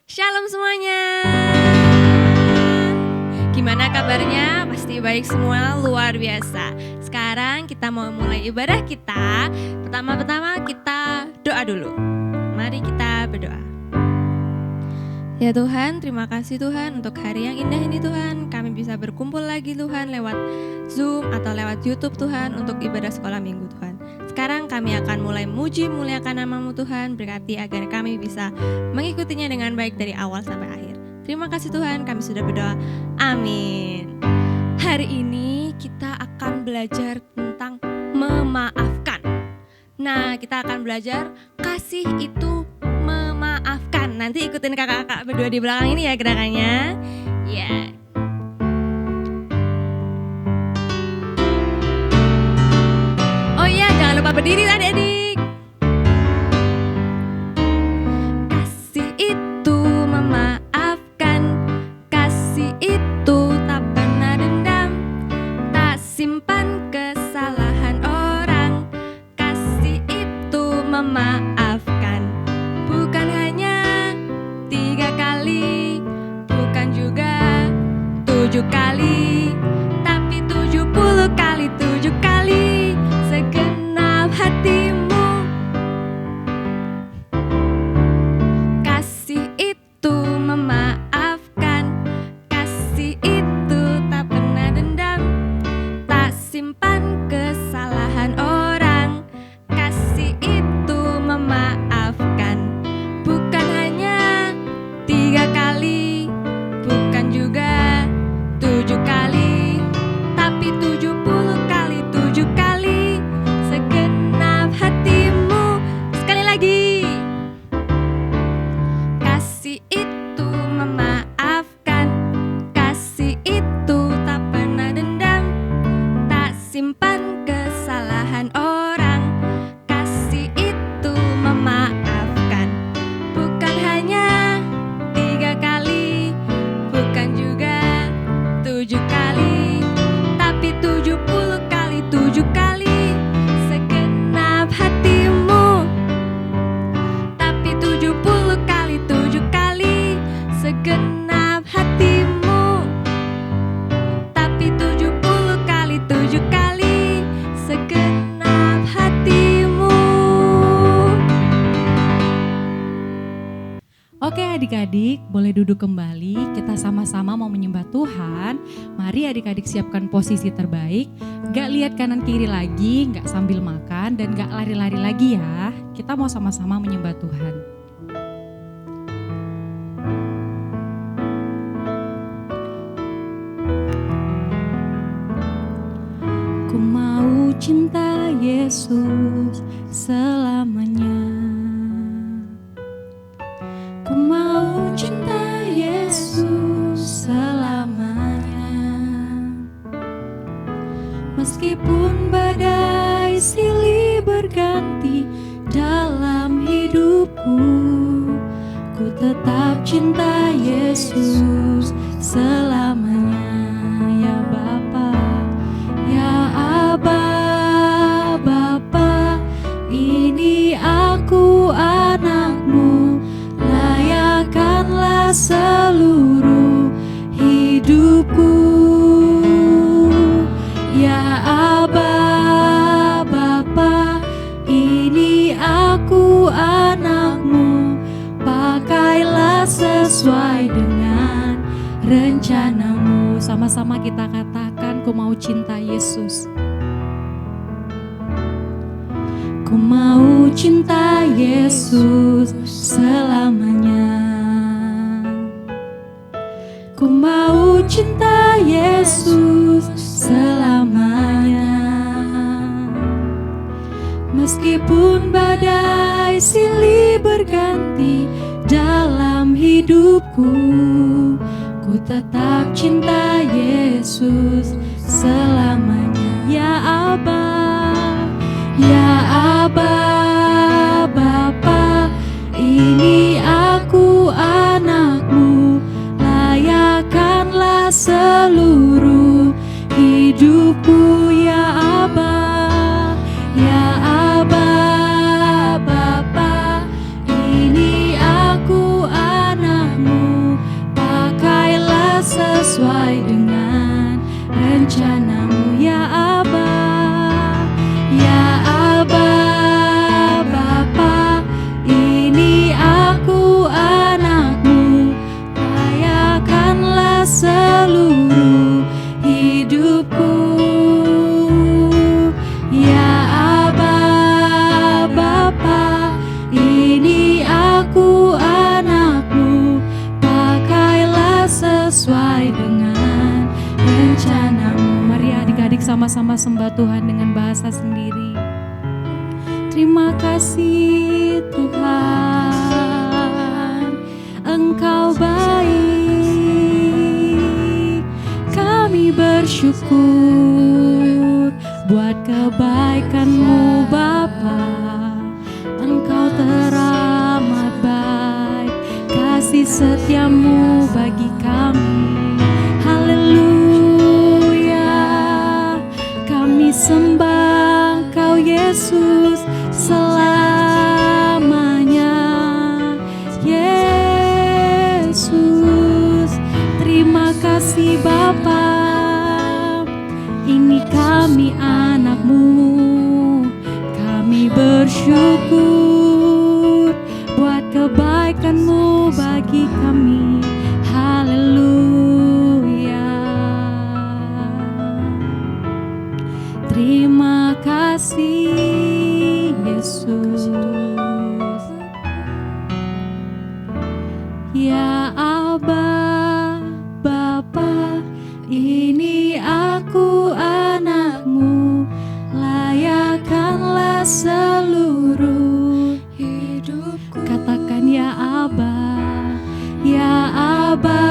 Shalom semuanya. Gimana kabarnya? Pasti baik semua, luar biasa. Sekarang kita mau mulai ibadah kita. Pertama-tama kita doa dulu. Mari kita berdoa. Ya Tuhan, terima kasih Tuhan untuk hari yang indah ini Tuhan. Kami bisa berkumpul lagi Tuhan lewat Zoom atau lewat YouTube Tuhan untuk ibadah sekolah minggu Tuhan. Sekarang kami akan mulai muji muliakan nama-Mu Tuhan, berkati agar kami bisa mengikutinya dengan baik dari awal sampai akhir. Terima kasih Tuhan, kami sudah berdoa. Amin. Hari ini kita akan belajar tentang memaafkan. Nah, kita akan belajar kasih itu memaafkan. Nanti ikutin kakak-kakak berdua di belakang ini ya gerakannya. Ya. Oh iya, jangan lupa berdiri adik-adik. Kasih itu memaafkan, kasih itu tak pernah dendam, tak simpan kesalahan orang. Kasih itu memaafkan, bukan hanya 3 kali, bukan juga 7 kali, tapi 70 kali 7 kali. Segenap hatimu, kasih itu memaafkan, kasih itu tak pernah dendam, tak simpan kesalahan orang. Kasih itu memaafkan, bukan hanya 3 kali, bukan juga 7 kali, tapi 70 kali 7 kali. Segenap hatimu. Sekali lagi. Kasih itu memaafkan, kasih itu tak pernah dendam, tak simpan kesalahan orang. Kasih itu memaafkan, bukan hanya 3 kali, bukan juga 7 kali, tapi 70 kali 7 kali. Segenap hatimu, tapi 70 kali 7 kali. Segenap hatimu, tapi 70 kali 7 kali. Segenap hatimu. Oke adik-adik, boleh duduk kembali. Kita sama-sama mau menyembah Tuhan. Mari adik-adik siapkan posisi terbaik. Gak lihat kanan kiri lagi, gak sambil makan, dan gak lari-lari lagi ya. Kita mau sama-sama menyembah Tuhan. Ku mau cinta Yesus selamanya. Ku mau cinta Yesus selamanya. Meskipun badai silih berganti dalam hidupku, ku tetap cinta Yesus selamanya. Ya Bapa, ya Aba, Bapa, ini aku anakmu. Layakanlah seluruh hidupku. Ya Aba, Bapa, ini aku anakmu. Pakailah sesuai dengan rencanamu. Sama-sama kita katakan, ku mau cinta Yesus. Ku mau cinta Yesus selamanya. Ku mau cinta Yesus selamanya. Meskipun badai silih berganti dalam hidupku, ku tetap cinta Yesus selamanya. Ya Aba, ya Aba, Bapa, ini aku anakmu. Layakanlah seluruh hidupku. Ya Aba, ya Aba, Bapa, ini aku anakmu. sama-sama sembah Tuhan dengan bahasa sendiri. Terima kasih Tuhan, Engkau baik. Kami bersyukur buat kebaikan-Mu Bapa. Engkau teramat baik, kasih setia-Mu bagi kami. Haleluya, kami sembah Engkau Yesus selamanya. Yesus, terima kasih Bapa. Ini kami anak-Mu, kami bersyukur buat kebaikan-Mu bagi kami. Haleluya. Terima kasih Yesus. Ya Aba, Bapa, ini aku anak-Mu, layakkanlah seluruh hidupku. Katakan ya Aba, ya Aba,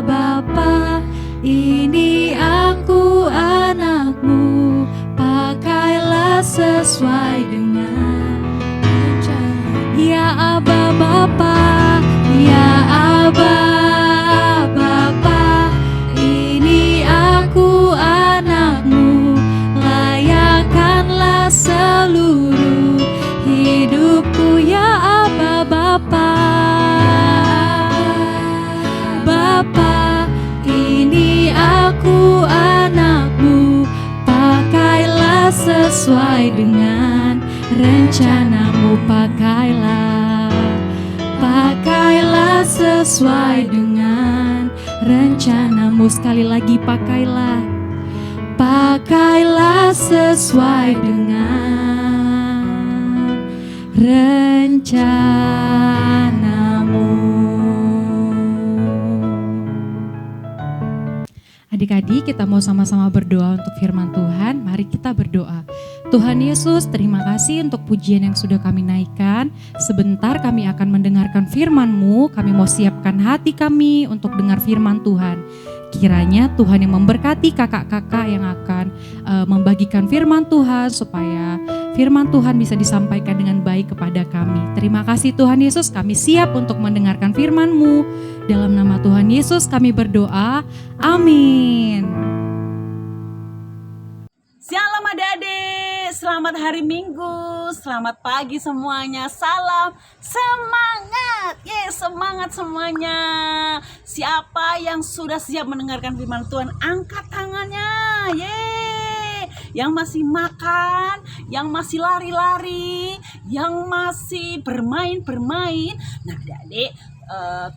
Bapa, ini aku anak-Mu, pakailah sesuai dengan rencana. Ya Aba, Bapa, ya Aba, Bapa, ini aku anak-Mu, layakkanlah seluruh hidupku. Ya Aba, Bapa, Bapa, ini aku anak-Mu, pakailah sesuai dengan rencana-Mu. Pakailah sesuai dengan rencana-Mu. Sekali lagi, pakailah sesuai dengan rencana-Mu. Adik-adik, kita mau sama-sama berdoa untuk firman Tuhan. Mari kita berdoa. Tuhan Yesus, terima kasih untuk pujian yang sudah kami naikkan. Sebentar kami akan mendengarkan firman-Mu. Kami mau siapkan hati kami untuk dengar firman Tuhan. Kiranya Tuhan yang memberkati kakak-kakak yang akan membagikan firman Tuhan, supaya firman Tuhan bisa disampaikan dengan baik kepada kami. Terima kasih Tuhan Yesus, kami siap untuk mendengarkan firman-Mu. Dalam nama Tuhan Yesus kami berdoa, amin. Shalom adik-adik, selamat hari Minggu, selamat pagi semuanya, salam semangat, semangat semuanya. Siapa yang sudah siap mendengarkan firman Tuhan, angkat tangannya, Yang masih makan, yang masih lari-lari, yang masih bermain-bermain, nah adik-adik,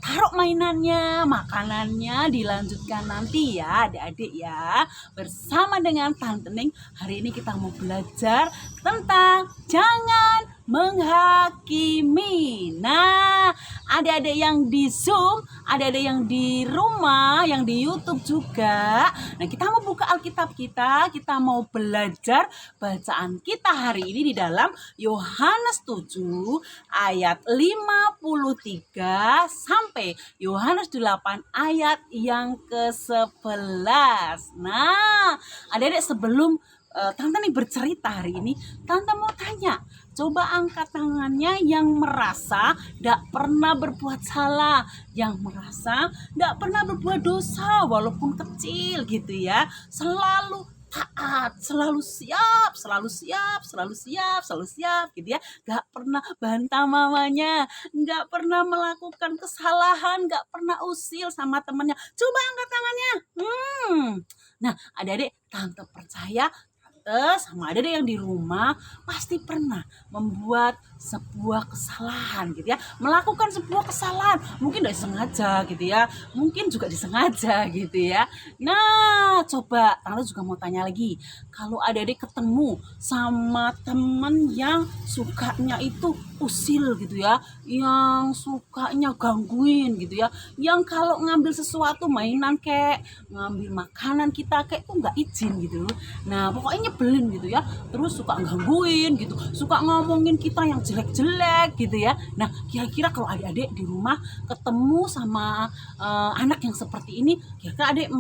taruh mainannya, makanannya, dilanjutkan nanti ya adik-adik ya. Bersama dengan Tante Ning, hari ini kita mau belajar tentang jangan menghakimi. Nah, adik-adik yang di Zoom, adik-adik yang di rumah, yang di YouTube juga. Nah, kita mau buka Alkitab kita mau belajar bacaan kita hari ini di dalam Yohanes 7 ayat 53 sampai Yohanes 8 ayat yang ke-11. Nah, adik-adik, sebelum Tante nih bercerita hari ini, Tante mau tanya, coba angkat tangannya yang merasa tidak pernah berbuat salah, yang merasa tidak pernah berbuat dosa walaupun kecil gitu ya, selalu taat, selalu siap gitu ya, gak pernah bantah mamanya, gak pernah melakukan kesalahan, gak pernah usil sama temannya. Coba angkat tangannya. Nah adik-adik, Tante percaya tante sama adik-adik yang di rumah pasti pernah membuat sebuah kesalahan gitu ya, melakukan sebuah kesalahan, mungkin tidak sengaja gitu ya, mungkin juga disengaja gitu ya. Nah, coba tante juga mau tanya lagi, kalau adik-adik ketemu sama temen yang sukanya itu usil gitu ya, yang sukanya gangguin gitu ya, yang kalau ngambil sesuatu mainan kayak ngambil makanan kita kayak tuh nggak izin gitu. Nah, pokoknya nyebelin gitu ya, terus suka gangguin gitu, suka ngomongin kita yang jelek-jelek gitu ya. Nah, kira-kira kalau adik-adik di rumah ketemu sama anak yang seperti ini, kira-kira adik-adik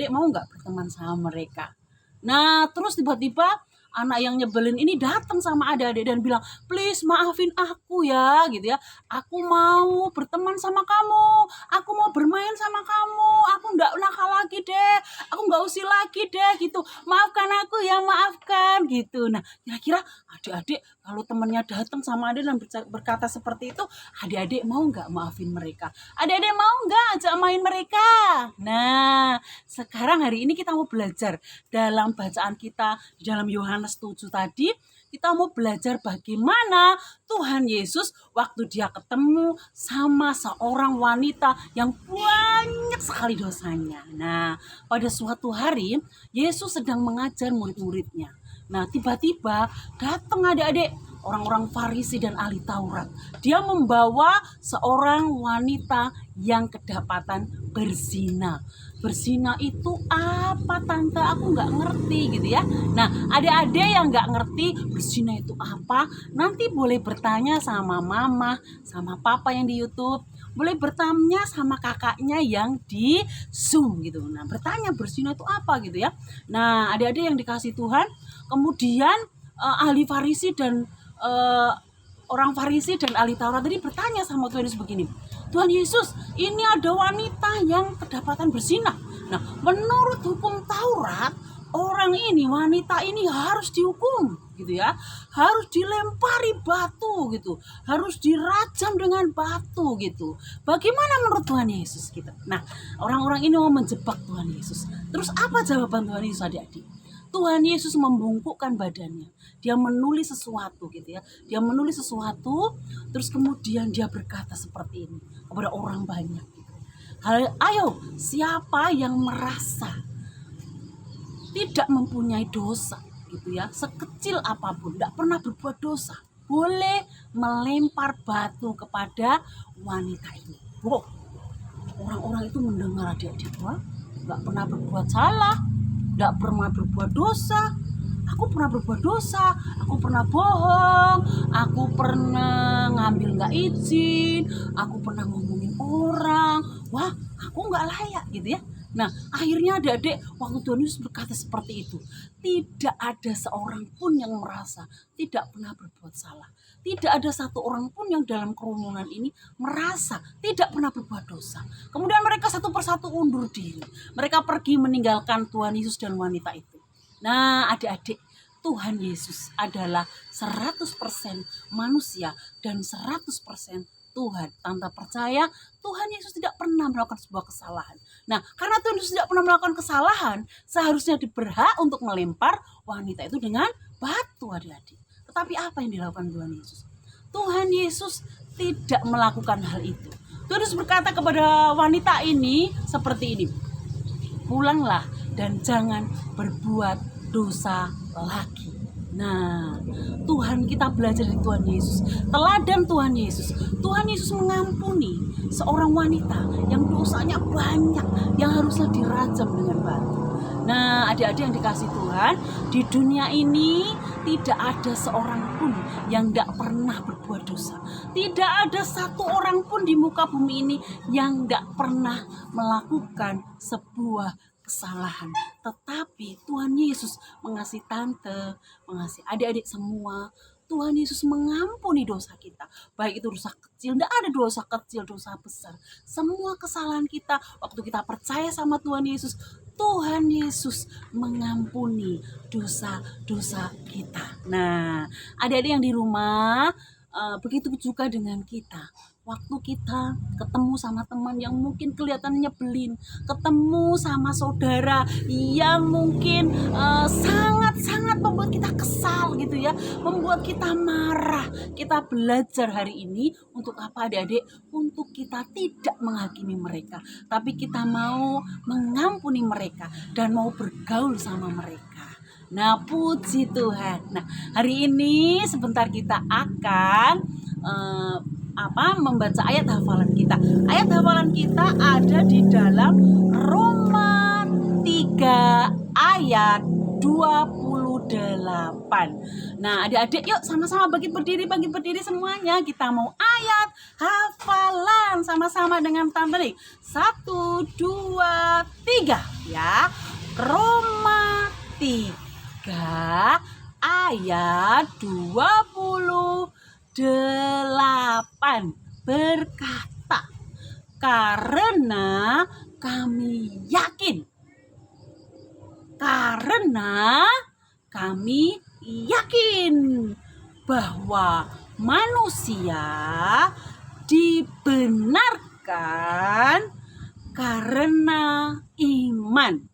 mau nggak berteman sama mereka? Nah, terus tiba-tiba anak yang nyebelin ini datang sama adik-adik dan bilang, please maafin aku ya gitu ya, aku mau berteman sama kamu, aku mau bermain sama kamu, aku nggak nakal lagi deh, aku nggak usil lagi deh gitu, maafkan aku ya, maafkan gitu. Nah, kira-kira adik-adik kalau temennya datang sama adik dan berkata seperti itu, adik-adik mau nggak maafin mereka? Adik-adik mau nggak ajak main mereka? Nah, sekarang hari ini kita mau belajar dalam bacaan kita di dalam Yohanes 7 tadi, kita mau belajar bagaimana Tuhan Yesus waktu dia ketemu sama seorang wanita yang banyak sekali dosanya. Nah, pada suatu hari Yesus sedang mengajar murid-muridnya. Nah, tiba-tiba datang adik-adik orang-orang Farisi dan ahli Taurat. Dia membawa seorang wanita yang kedapatan berzina. Berzina itu apa tante? Aku nggak ngerti gitu ya. Nah, adik-adik yang nggak ngerti berzina itu apa, nanti boleh bertanya sama mama, sama papa yang di YouTube. Boleh bertanya sama kakaknya yang di Zoom gitu. Nah, bertanya berzina itu apa gitu ya. Nah, adik-adik yang dikasih Tuhan, kemudian ahli Farisi dan orang Farisi dan ahli Taurat tadi bertanya sama Tuhan Yesus begini, Tuhan Yesus, ini ada wanita yang kedapatan berzina. Nah, menurut hukum Taurat, orang ini, wanita ini harus dihukum gitu ya, harus dilempari batu gitu, harus dirajam dengan batu gitu. Bagaimana menurut Tuhan Yesus gitu? Nah, orang-orang ini mau menjebak Tuhan Yesus. Terus apa jawaban Tuhan Yesus adik-adik? Tuhan Yesus membungkukkan badannya. Dia menulis sesuatu gitu ya. Dia menulis sesuatu, terus kemudian dia berkata seperti ini kepada orang banyak gitu. Ayo, siapa yang merasa tidak mempunyai dosa gitu ya, sekecil apapun, tidak pernah berbuat dosa, boleh melempar batu kepada wanita ini. Wow, orang-orang itu mendengar adik-adik, wah, nggak pernah berbuat salah, nggak pernah berbuat dosa. Aku pernah berbuat dosa, aku pernah bohong, aku pernah ngambil nggak izin, aku pernah ngomongin orang. Wah, aku nggak layak gitu ya. Nah, akhirnya adik-adik waktu Tuhan Yesus berkata seperti itu, tidak ada seorang pun yang merasa tidak pernah berbuat salah. Tidak ada satu orang pun yang dalam kerumunan ini merasa tidak pernah berbuat dosa. Kemudian mereka satu persatu undur diri. Mereka pergi meninggalkan Tuhan Yesus dan wanita itu. Nah, adik-adik, Tuhan Yesus adalah 100% manusia dan 100% Tuhan. Tante percaya Tuhan Yesus tidak pernah melakukan sebuah kesalahan. Nah, karena Tuhan Yesus tidak pernah melakukan kesalahan, seharusnya berhak untuk melempar wanita itu dengan batu, adik-adik. Tetapi apa yang dilakukan Tuhan Yesus? Tuhan Yesus tidak melakukan hal itu. Tuhan Yesus berkata kepada wanita ini seperti ini, pulanglah dan jangan berbuat dosa lagi. Nah, Tuhan, kita belajar dari Tuhan Yesus, teladan Tuhan Yesus. Tuhan Yesus mengampuni seorang wanita yang dosanya banyak, yang harusnya dirajam dengan batu. Nah, adik-adik yang dikasih Tuhan, di dunia ini tidak ada seorang pun yang tidak pernah berbuat dosa. Tidak ada satu orang pun di muka bumi ini yang tidak pernah melakukan sebuah kesalahan. Tetapi Tuhan Yesus mengasihi tante, mengasihi adik-adik semua. Tuhan Yesus mengampuni dosa kita. Baik itu dosa kecil, tidak ada dosa kecil, dosa besar. Semua kesalahan kita, waktu kita percaya sama Tuhan Yesus, Tuhan Yesus mengampuni dosa-dosa kita. Nah, adik-adik yang di rumah, begitu juga dengan kita. waktu kita ketemu sama teman yang mungkin kelihatannya nyebelin, ketemu sama saudara yang mungkin sangat-sangat membuat kita kesal gitu ya, membuat kita marah. Kita belajar hari ini untuk apa adik-adik? Untuk kita tidak menghakimi mereka, tapi kita mau mengampuni mereka dan mau bergaul sama mereka. Nah, puji Tuhan. Nah, hari ini sebentar kita akan membaca ayat hafalan kita. Ayat hafalan kita ada di dalam Roma 3 ayat 28. Nah, adik-adik yuk sama-sama bagi berdiri semuanya. Kita mau ayat hafalan sama-sama dengan Tante. 1, 2, 3 ya. Roma 3 ayat 28 berkata, karena kami yakin bahwa manusia dibenarkan karena iman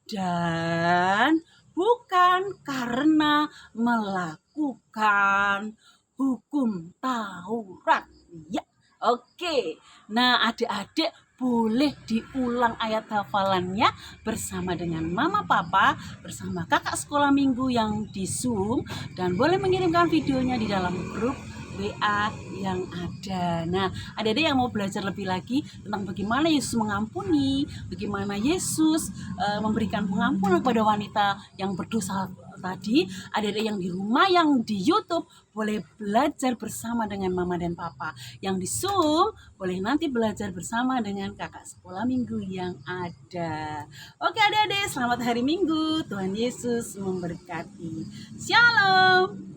dan bukan karena melakukan hukum Taurat. Ya, oke. Nah, adik-adik boleh diulang ayat hafalannya bersama dengan mama papa, bersama kakak sekolah minggu yang di Zoom, dan boleh mengirimkan videonya di dalam grup WA yang ada. Nah, adik-adik yang mau belajar lebih lagi tentang bagaimana Yesus mengampuni, bagaimana Yesus memberikan pengampunan kepada wanita yang berdosa tadi, adik-adik yang di rumah, yang di YouTube boleh belajar bersama dengan mama dan papa. Yang di Zoom boleh nanti belajar bersama dengan kakak sekolah minggu yang ada. Oke adik-adik, selamat hari Minggu. Tuhan Yesus memberkati. Shalom.